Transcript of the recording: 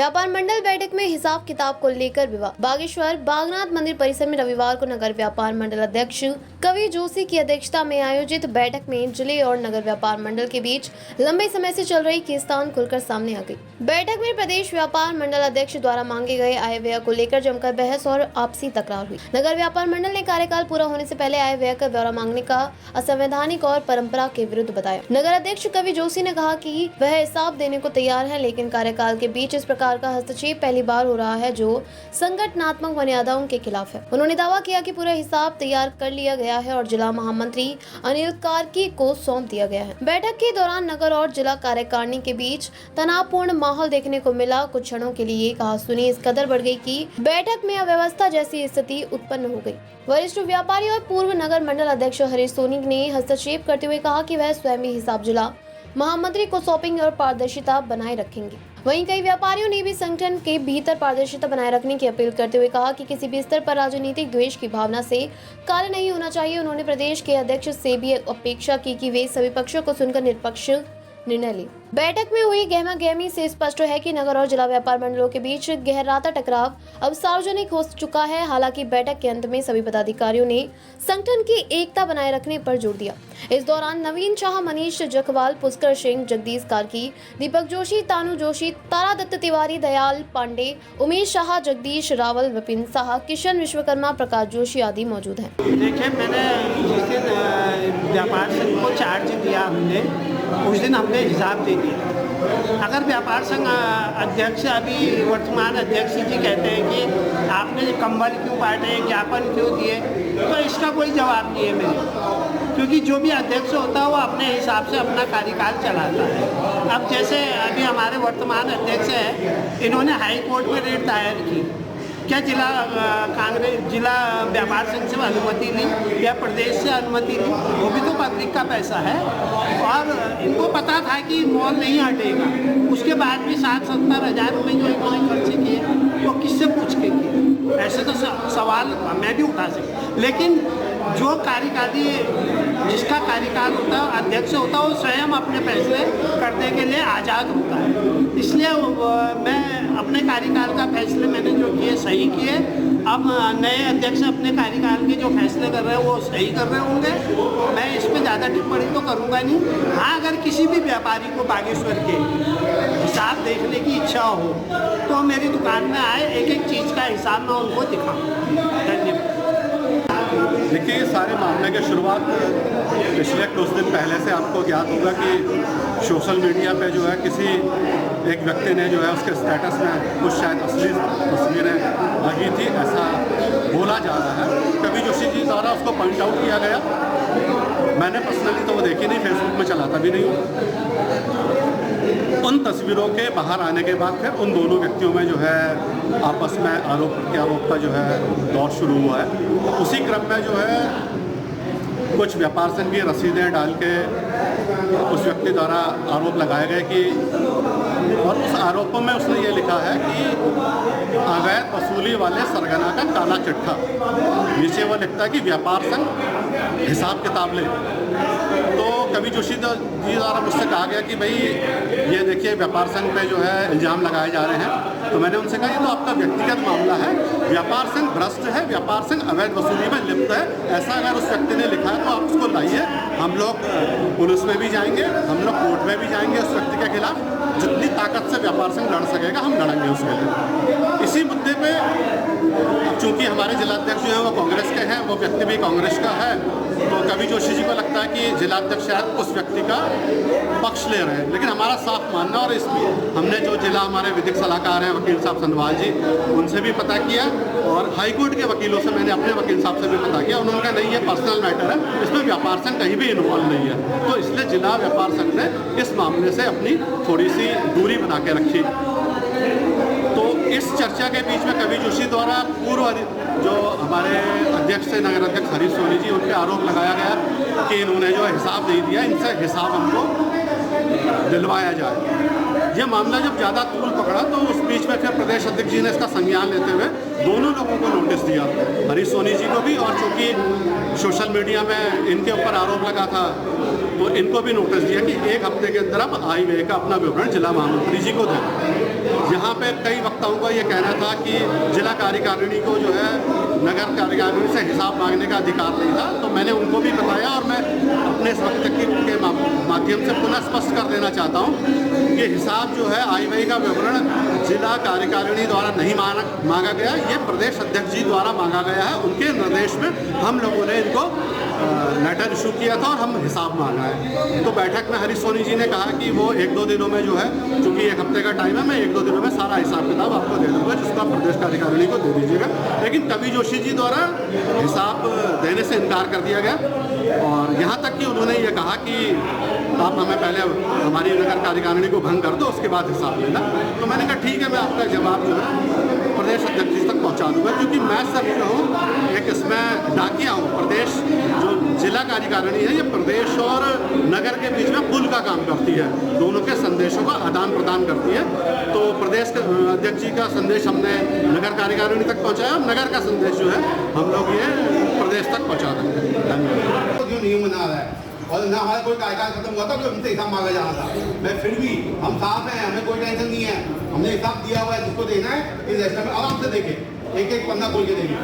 व्यापार मंडल बैठक में हिसाब किताब को लेकर विवाद। बागेश्वर बागनाथ मंदिर परिसर में रविवार को नगर व्यापार मंडल अध्यक्ष कवि जोशी की अध्यक्षता में आयोजित बैठक में जिले और नगर व्यापार मंडल के बीच लंबे समय से चल रही खींचतान खुलकर सामने आ गई। बैठक में प्रदेश व्यापार मंडल अध्यक्ष द्वारा मांगे गए आय व्यय को लेकर जमकर बहस और आपसी तकरार हुई। नगर व्यापार मंडल ने कार्यकाल पूरा होने से पहले आय व्यय का ब्यौरा मांगने का असंवैधानिक और परंपरा के विरुद्ध बताया। नगर अध्यक्ष कवि जोशी ने कहा कि वह हिसाब देने को तैयार है, लेकिन कार्यकाल के बीच इस प्रकार का हस्तक्षेप पहली बार हो रहा है जो संगठनात्मक मर्यादाओं के खिलाफ है। उन्होंने दावा किया कि पूरा हिसाब तैयार कर लिया गया है और जिला महामंत्री अनिल कार्की को सौंप दिया गया है। बैठक के दौरान नगर और जिला कार्यकारिणी के बीच तनावपूर्ण माहौल देखने को मिला। कुछ क्षणों के लिए कहासुनी इस कदर बढ़ गई कि बैठक में अव्यवस्था जैसी स्थिति उत्पन्न हो गई। वरिष्ठ व्यापारी और पूर्व नगर मंडल अध्यक्ष हरीश सोनी ने हस्तक्षेप करते हुए कहा कि वह स्वयं ही हिसाब जिला महामंत्री को सौंपेंगे और पारदर्शिता बनाए रखेंगे। वहीं कई व्यापारियों ने भी संगठन के भीतर पारदर्शिता बनाए रखने की अपील करते हुए कहा कि किसी भी स्तर पर राजनीतिक द्वेष की भावना से कार्य नहीं होना चाहिए। उन्होंने प्रदेश के अध्यक्ष से भी अपेक्षा की कि वे सभी पक्षों को सुनकर निष्पक्ष निर्णय ले। बैठक में हुई गहमा-गहमी से स्पष्ट है कि नगर और जिला व्यापार मंडलों के बीच गहराता टकराव अब सार्वजनिक हो चुका है। हालांकि बैठक के अंत में सभी पदाधिकारियों ने संगठन की एकता बनाए रखने पर जोर दिया। इस दौरान नवीन शाह, मनीष जखवाल, पुष्कर सिंह, जगदीश कार्की, दीपक जोशी, तानू जोशी, तारा दत्त तिवारी, दयाल पांडे, उमेश शाह, जगदीश रावल, विपिन शाह, किशन विश्वकर्मा, प्रकाश जोशी आदि मौजूद हैं। देखिए, मैंने जिस दिन व्यापार संघ को चार्ज दिया हमने उस दिन हमने हिसाब दे दिया। अगर व्यापार संघ अध्यक्ष अभी वर्तमान अध्यक्ष जी कहते हैं कि आपने कंबल क्यों बांटे, ज्ञापन क्यों दिए, तो इसका कोई जवाब नहीं है मेरे, क्योंकि जो भी अध्यक्ष होता है वो अपने हिसाब से अपना कार्यकाल चलाता है। अब जैसे अभी हमारे वर्तमान अध्यक्ष हैं, इन्होंने हाई कोर्ट में रिट दायर की, क्या जिला व्यापार संघ से अनुमति ली या प्रदेश से अनुमति ली? वो भी तो पब्लिक का पैसा है और इनको पता था कि मॉल नहीं हटेगा। उसके बाद भी 60-70 हज़ार रुपये जो इन्होंने खर्चे किए वो किससे पूछ के किए? ऐसे तो सवाल मैं भी उठा सकता, लेकिन जो कार्यकारी जिसका कार्यकाल होता है, अध्यक्ष होता है, वो स्वयं अपने फैसले करने के लिए आज़ाद होता है। इसलिए मैं अपने कार्यकाल का फैसले मैंने जो किए सही किए। अब नए अध्यक्ष अपने कार्यकाल के जो फैसले कर रहे हैं वो सही कर रहे होंगे, मैं इस पर ज़्यादा टिप्पणी तो करूँगा नहीं। हाँ, अगर किसी भी व्यापारी को बागेश्वर के हिसाब देखने की इच्छा हो तो मेरी दुकान में आए, एक एक चीज़ का हिसाब मैं उनको दिखाऊँ। धन्यवाद। देखिए, सारे मामले की शुरुआत पिछले कुछ दिन पहले से आपको ज्ञात होगा कि सोशल मीडिया पे जो है किसी एक व्यक्ति ने जो है उसके स्टेटस में कुछ शायद असली तस्वीरें लगी थी, ऐसा बोला जा रहा है। कवि जोशी जी द्वारा उसको पॉइंट आउट किया गया। मैंने पर्सनली तो वो देखी नहीं, फेसबुक में चलाता भी नहीं हूँ। उन तस्वीरों के बाहर आने के बाद फिर उन दोनों व्यक्तियों में जो है आपस में आरोप प्रत्यारोप का जो है दौर शुरू हुआ है। उसी क्रम में जो है कुछ व्यापार संघ की रसीदें डाल के उस व्यक्ति द्वारा आरोप लगाए गए कि, और उस आरोपों में उसने ये लिखा है कि अवैध वसूली वाले सरगना का काला चिट्ठा। नीचे वो लिखता है कि व्यापार संघ हिसाब किताब ले। तो कवि जोशी जी द्वारा मुझसे कहा गया कि भाई ये देखिए व्यापार संघ पे जो है इल्ज़ाम लगाए जा रहे हैं। तो मैंने उनसे कहा ये तो आपका व्यक्तिगत मामला है, व्यापार संघ भ्रष्ट है, व्यापार संघ अवैध वसूली में लिप्त है, ऐसा अगर उस व्यक्ति ने लिखा है तो आप उसको लाइए। हम लोग पुलिस में भी जाएंगे, हम लोग कोर्ट में भी जाएंगे उस व्यक्ति के खिलाफ। जितनी ताकत से व्यापार संघ लड़ सकेगा हम लड़ेंगे उसके लिए। इसी मुद्दे पे चूँकि हमारे जिलाध्यक्ष जो है वो कांग्रेस के हैं, वो व्यक्ति भी कांग्रेस का है, तो कवि जोशी जी को लगता है कि जिलाध्यक्ष शायद उस व्यक्ति का पक्ष ले रहे हैं। लेकिन हमारा साफ मानना, और इसमें हमने जो जिला हमारे विधिक सलाहकार हैं वकील साहब सनवाल जी, उनसे भी पता किया और हाईकोर्ट के वकीलों से मैंने अपने वकील साहब से भी पता किया। उन्होंने कहा नहीं, ये पर्सनल मैटर है, इसमें व्यापार संघ कहीं भी इन्वॉल्व नहीं है। तो इसलिए जिला व्यापार संघ ने इस मामले से अपनी थोड़ी सी दूरी बना के रखी। तो इस चर्चा के बीच में कवि जोशी द्वारा पूर्व जो हमारे अध्यक्ष थे नगर अध्यक्ष हरीश सोनी जी, उन पर आरोप लगाया गया कि इन्होंने जो हिसाब नहीं दिया, इनसे हिसाब हमको दिलवाया जाए। ये मामला जब ज़्यादा तूल पकड़ा तो उस बीच में फिर प्रदेश अध्यक्ष जी ने इसका संज्ञान लेते हुए दोनों लोगों को नोटिस दिया, हरीश सोनी जी को भी, और चूँकि सोशल मीडिया में इनके ऊपर आरोप लगा था तो इनको भी नोटिस दिया कि 1 हफ्ते के अंदर आप हाईवे का अपना विवरण जिला महामंत्री जी को दें। यहाँ पे कई वक्ताओं का ये कहना था कि जिला कार्यकारिणी को जो है नगर कार्यकारिणी से हिसाब मांगने का अधिकार नहीं था, तो मैंने उनको भी बताया और मैं अपने इस वक्तव्य के माध्यम से पुनः स्पष्ट कर देना चाहता हूँ कि हिसाब जो है हाईवे का विवरण जिला कार्यकारिणी द्वारा नहीं मांगा गया, ये प्रदेश अध्यक्ष जी द्वारा मांगा गया है। उनके निर्देश में हम लोगों ने इनको लेटर इशू किया था और हम हिसाब मांगा है। तो बैठक में हरीश सोनी जी ने कहा कि वो 1-2 दिनों में जो है, चूँकि 1 हफ्ते का टाइम है, मैं 1-2 दिनों में सारा हिसाब किताब आपको दे दूँगा, जिसका प्रदेश कार्यकारिणी को दे दीजिएगा। लेकिन कवि जोशी जी द्वारा हिसाब देने से इनकार कर दिया गया और यहाँ तक कि उन्होंने ये कहा कि आप हमें पहले हमारी नगर कार्यकारिणी को भंग कर दो, उसके बाद हिसाब लेना। तो मैंने कहा ठीक है, मैं आपका जवाब जो है प्रदेश अध्यक्ष जी तक पहुँचा दूँगा, क्योंकि मैं सर जो हूँ एक इसमें डाकिया हूँ। प्रदेश जो जिला कार्यकारिणी है ये प्रदेश और नगर के बीच में पुल का काम करती है, दोनों के संदेशों का आदान प्रदान करती है। तो प्रदेश के अध्यक्ष जी का संदेश हमने नगर कार्यकारिणी तक पहुँचाया और नगर का संदेश जो है हम लोग ये प्रदेश तक पहुँचा देंगे। धन्यवाद। क्यों नहीं मना रहा है और ना हमारा कोई कार्यकाल खत्म हुआ था तो हमसे हिसाब मांगा जाना था। मैं फिर भी हम साफ हैं, हमें कोई टेंशन नहीं है, हमने हिसाब दिया हुआ है, जिसको देना है इस रजिस्टर में आराम से देखें, एक-एक पन्ना खोल के देंगे।